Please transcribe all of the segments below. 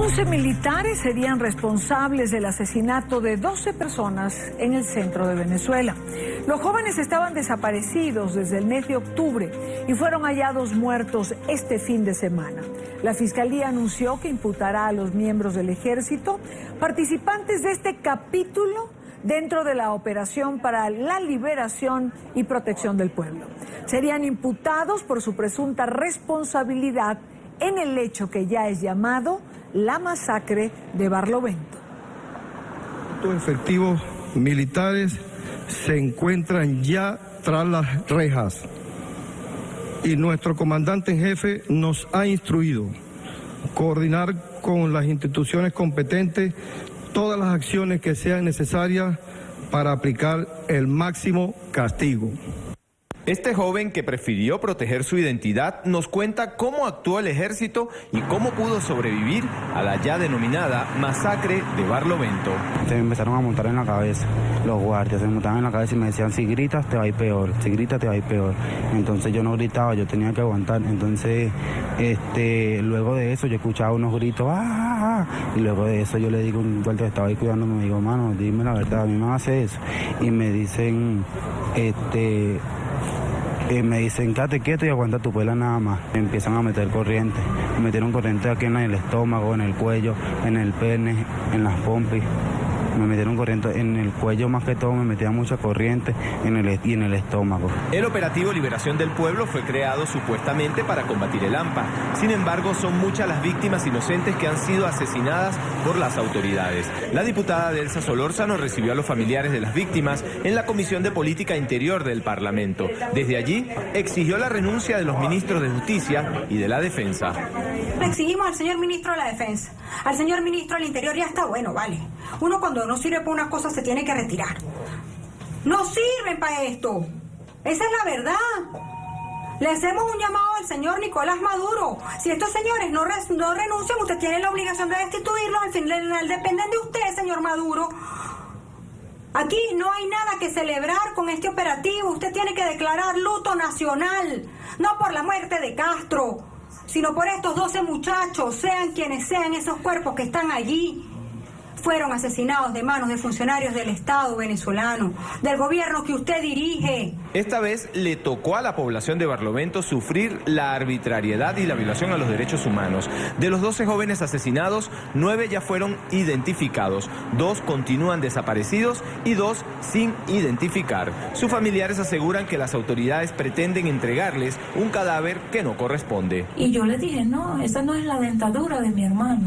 11 militares serían responsables del asesinato de 12 personas en el centro de Venezuela. Los jóvenes estaban desaparecidos desde el mes de octubre y fueron hallados muertos este fin de semana. La Fiscalía anunció que imputará a los miembros del ejército participantes de este capítulo dentro de la operación para la liberación y protección del pueblo. Serían imputados por su presunta responsabilidad en el hecho que ya es llamado la masacre de Barlovento. Los efectivos militares se encuentran ya tras las rejas y nuestro comandante en jefe nos ha instruido coordinar con las instituciones competentes todas las acciones que sean necesarias para aplicar el máximo castigo. Este joven, que prefirió proteger su identidad, nos cuenta cómo actuó el ejército y cómo pudo sobrevivir a la ya denominada masacre de Barlovento. Se me empezaron a montar en la cabeza, los guardias se me montaban en la cabeza y me decían: si gritas te va a ir peor, si gritas te va a ir peor. Entonces yo no gritaba, yo tenía que aguantar. Entonces luego de eso yo escuchaba unos gritos, ¡ah! Y luego de eso yo le digo a un guardia que estaba ahí cuidándome, me digo: mano, dime la verdad, a mí me hace eso. Y me dicen, quédate quieto y aguanta tu pela nada más. Me empiezan a meter corriente. Me metieron corriente aquí en el estómago, en el cuello, en el pene, en las pompis. Me metieron corriente en el cuello, más que todo me metían mucha corriente y en el estómago. El operativo Liberación del Pueblo fue creado supuestamente para combatir el AMPA. Sin embargo, son muchas las víctimas inocentes que han sido asesinadas por las autoridades. La diputada Delsa Solórzano recibió a los familiares de las víctimas en la Comisión de Política Interior del Parlamento. Desde allí exigió la renuncia de los ministros de Justicia y de la Defensa. Le exigimos al señor ministro de la Defensa, al señor ministro del Interior, ya está bueno, vale. Uno cuando no sirve para una cosa se tiene que retirar. No sirven para esto. Esa es la verdad. Le hacemos un llamado al señor Nicolás Maduro. Si estos señores no renuncian, usted tiene la obligación de destituirlos. Al final dependen de usted, señor Maduro. Aquí no hay nada que celebrar con este operativo. Usted tiene que declarar luto nacional. No por la muerte de Castro, sino por estos 12 muchachos, sean quienes sean esos cuerpos que están allí. Fueron asesinados de manos de funcionarios del Estado venezolano, del gobierno que usted dirige. Esta vez le tocó a la población de Barlovento sufrir la arbitrariedad y la violación a los derechos humanos. De los 12 jóvenes asesinados, 9 ya fueron identificados, 2 continúan desaparecidos y 2 sin identificar. Sus familiares aseguran que las autoridades pretenden entregarles un cadáver que no corresponde. Y yo les dije: no, esa no es la dentadura de mi hermano,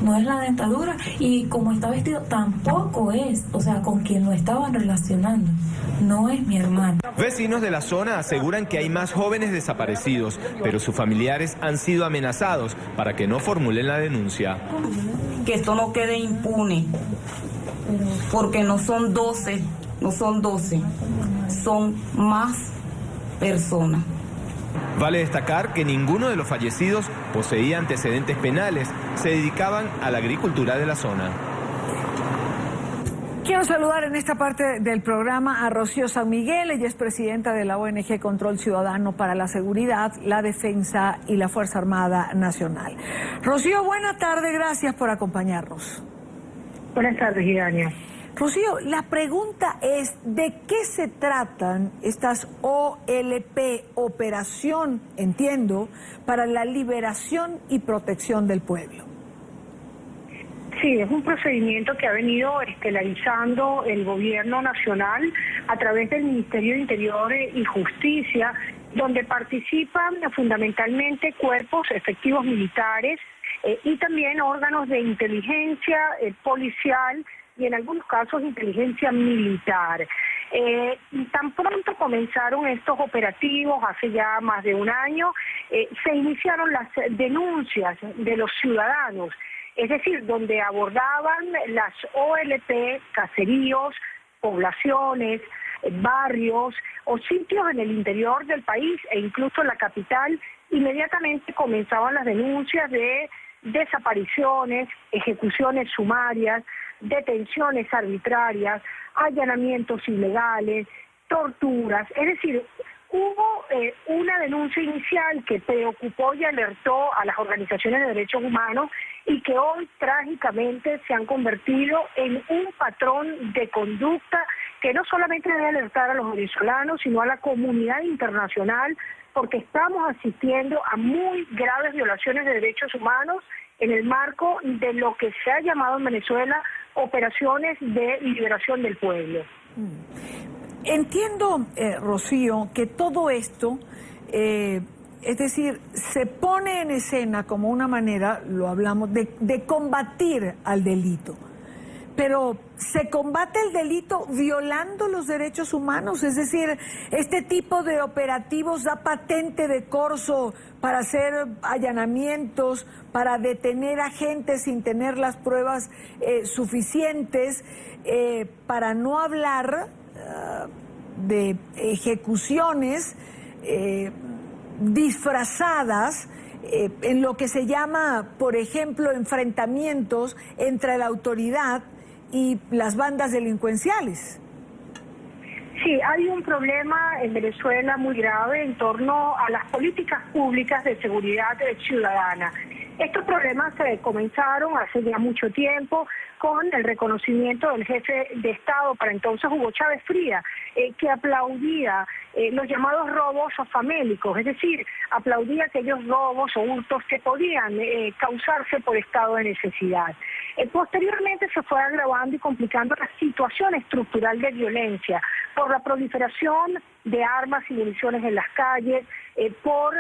no es la dentadura, y como está vestido tampoco es, o sea, con quien lo estaban relacionando, no es mi hermano. Vecinos de la zona aseguran que hay más jóvenes desaparecidos, pero sus familiares han sido amenazados para que no formulen la denuncia. Que esto no quede impune, porque no son 12, son más personas. Vale destacar que ninguno de los fallecidos poseía antecedentes penales, se dedicaban a la agricultura de la zona. Quiero saludar en esta parte del programa a Rocío San Miguel. Ella es presidenta de la ONG Control Ciudadano para la Seguridad, la Defensa y la Fuerza Armada Nacional. Rocío, buena tarde, gracias por acompañarnos. Buenas tardes, Irania. Rocío, la pregunta es: ¿de qué se tratan estas OLP, Operación, entiendo, para la liberación y protección del pueblo? Sí, es un procedimiento que ha venido estelarizando el gobierno nacional a través del Ministerio de Interior y Justicia, donde participan fundamentalmente cuerpos efectivos militares y también órganos de inteligencia policial y en algunos casos inteligencia militar. Tan pronto comenzaron estos operativos, hace ya más de un año, se iniciaron las denuncias de los ciudadanos, es decir, donde abordaban las OLP, caseríos, poblaciones, barrios o sitios en el interior del país e incluso en la capital. Inmediatamente comenzaban las denuncias de desapariciones, ejecuciones sumarias, detenciones arbitrarias, allanamientos ilegales, torturas. Es decir, hubo una denuncia inicial que preocupó y alertó a las organizaciones de derechos humanos y que hoy trágicamente se han convertido en un patrón de conducta que no solamente debe alertar a los venezolanos, sino a la comunidad internacional, porque estamos asistiendo a muy graves violaciones de derechos humanos en el marco de lo que se ha llamado en Venezuela operaciones de liberación del pueblo. Entiendo, Rocío, que todo esto, es decir, se pone en escena como una manera, lo hablamos, de combatir al delito. Pero ¿se combate el delito violando los derechos humanos? Es decir, este tipo de operativos da patente de corso para hacer allanamientos, para detener a gente sin tener las pruebas suficientes, para no hablar de ejecuciones disfrazadas en lo que se llama, por ejemplo, enfrentamientos entre la autoridad y las bandas delincuenciales. Sí, hay un problema en Venezuela muy grave en torno a las políticas públicas de seguridad ciudadana. Estos problemas comenzaron hace ya mucho tiempo con el reconocimiento del jefe de Estado, para entonces Hugo Chávez Fría, que aplaudía los llamados robos famélicos, es decir, aplaudía aquellos robos o hurtos que podían causarse por estado de necesidad. Posteriormente se fue agravando y complicando la situación estructural de violencia por la proliferación de armas y municiones en las calles, por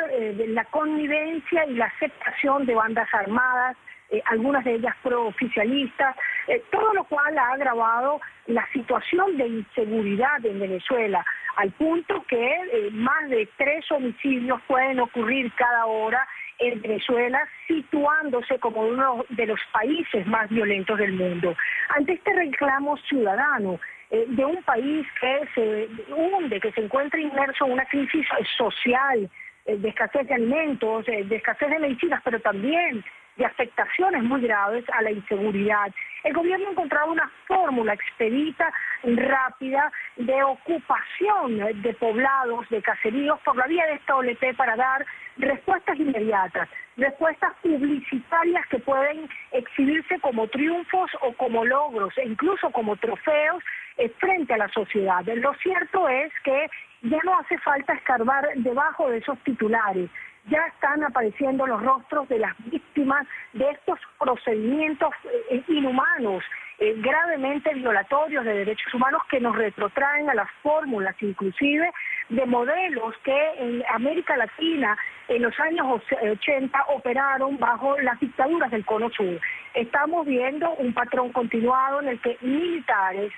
la connivencia y la aceptación de bandas armadas, algunas de ellas pro-oficialistas, todo lo cual ha agravado la situación de inseguridad en Venezuela, al punto que más de 3 homicidios pueden ocurrir cada hora en Venezuela, situándose como uno de los países más violentos del mundo. Ante este reclamo ciudadano de un país que se hunde, que se encuentra inmerso en una crisis social, de escasez de alimentos, de escasez de medicinas, pero también de afectaciones muy graves a la inseguridad, el gobierno ha encontrado una fórmula expedita, rápida, de ocupación de poblados, de caseríos, por la vía de esta OLP para dar respuestas inmediatas, respuestas publicitarias que pueden exhibirse como triunfos o como logros, e incluso como trofeos frente a la sociedad. Lo cierto es que ya no hace falta escarbar debajo de esos titulares. Ya están apareciendo los rostros de las víctimas de estos procedimientos inhumanos, gravemente violatorios de derechos humanos, que nos retrotraen a las fórmulas inclusive de modelos que en América Latina en los años 80 operaron bajo las dictaduras del Cono Sur. Estamos viendo un patrón continuado en el que militares,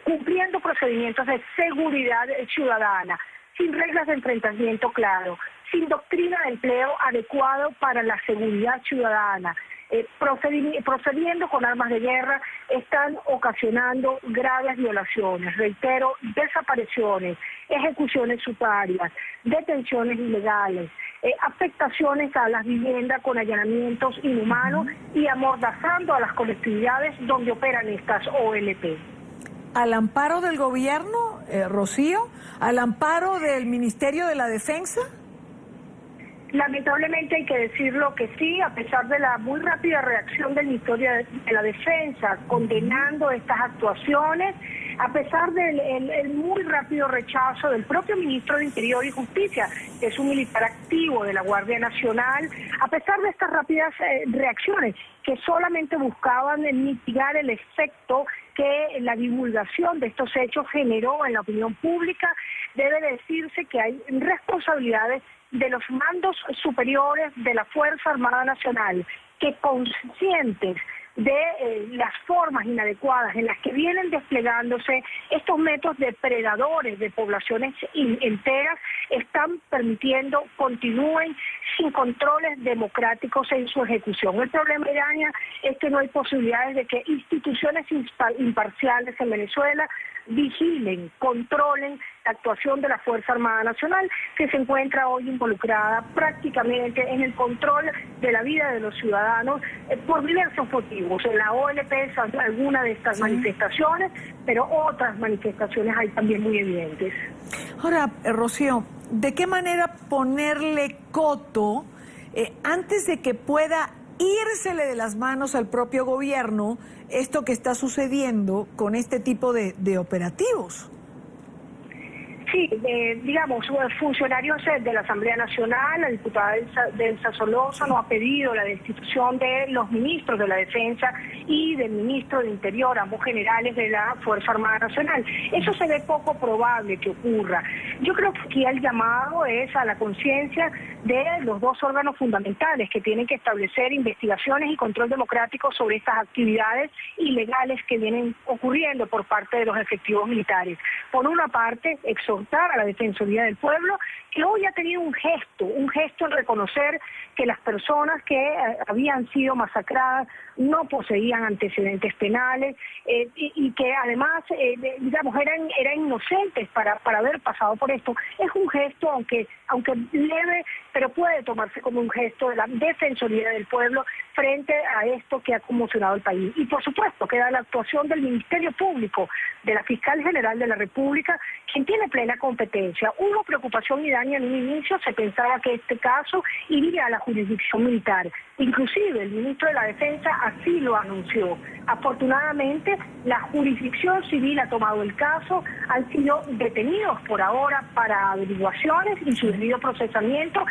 cumpliendo procedimientos de seguridad ciudadana, sin reglas de enfrentamiento claro, sin doctrina de empleo adecuado para la seguridad ciudadana, procediendo con armas de guerra, están ocasionando graves violaciones, reitero, desapariciones, ejecuciones sumarias, detenciones ilegales, afectaciones a las viviendas con allanamientos inhumanos y amordazando a las colectividades donde operan estas OLP. ¿Al amparo del gobierno, Rocío? ¿Al amparo del Ministerio de la Defensa? Lamentablemente hay que decirlo que sí, a pesar de la muy rápida reacción del Ministerio de la Defensa condenando estas actuaciones, a pesar del muy rápido rechazo del propio ministro de Interior y Justicia, que es un militar activo de la Guardia Nacional, a pesar de estas rápidas reacciones que solamente buscaban mitigar el efecto que la divulgación de estos hechos generó en la opinión pública, debe decirse que hay responsabilidades de los mandos superiores de la Fuerza Armada Nacional, que conscientes de las formas inadecuadas en las que vienen desplegándose estos métodos depredadores de poblaciones enteras, están permitiendo continúen sin controles democráticos en su ejecución. El problema, Iraña, es que no hay posibilidades de que instituciones imparciales en Venezuela vigilen, controlen la actuación de la Fuerza Armada Nacional, que se encuentra hoy involucrada prácticamente en el control de la vida de los ciudadanos por diversos motivos. En la OLP es alguna de estas manifestaciones, pero otras manifestaciones hay también muy evidentes. Ahora, Rocío, ¿de qué manera ponerle coto antes de que pueda írsele de las manos al propio gobierno esto que está sucediendo con este tipo de operativos. Sí, digamos, funcionarios de la Asamblea Nacional, la diputada Elsa Solórzano ha pedido la destitución de los ministros de la Defensa y del ministro de Interior, ambos generales de la Fuerza Armada Nacional. Eso se ve poco probable que ocurra. Yo creo que aquí el llamado es a la conciencia de los dos órganos fundamentales que tienen que establecer investigaciones y control democrático sobre estas actividades ilegales que vienen ocurriendo por parte de los efectivos militares. Por una parte, exhortar a la Defensoría del Pueblo, que hoy ha tenido un gesto en reconocer que las personas que habían sido masacradas no poseían antecedentes penales y que además, digamos, eran inocentes para haber pasado por esto. Es un gesto, aunque leve, pero puede tomarse como un gesto de la Defensoría del Pueblo frente a esto que ha conmocionado el país. Y por supuesto queda la actuación del Ministerio Público, de la Fiscal General de la República, quien tiene plena competencia. Hubo preocupación idónea en un inicio, se pensaba que este caso iría a la jurisdicción militar. Inclusive el ministro de la Defensa así lo anunció. Afortunadamente, la jurisdicción civil ha tomado el caso, han sido detenidos por ahora para averiguaciones y su debido procesamiento.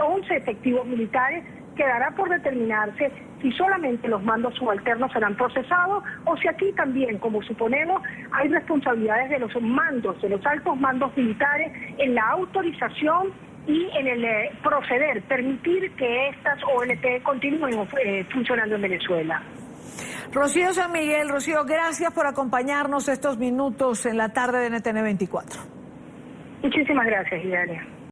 11 efectivos militares. Quedará por determinarse si solamente los mandos subalternos serán procesados o si aquí también, como suponemos, hay responsabilidades de los mandos, de los altos mandos militares en la autorización y en el proceder, permitir que estas OLP continúen funcionando en Venezuela. Rocío San Miguel, Rocío, gracias por acompañarnos estos minutos en la tarde de NTN 24. Muchísimas gracias, Idalia.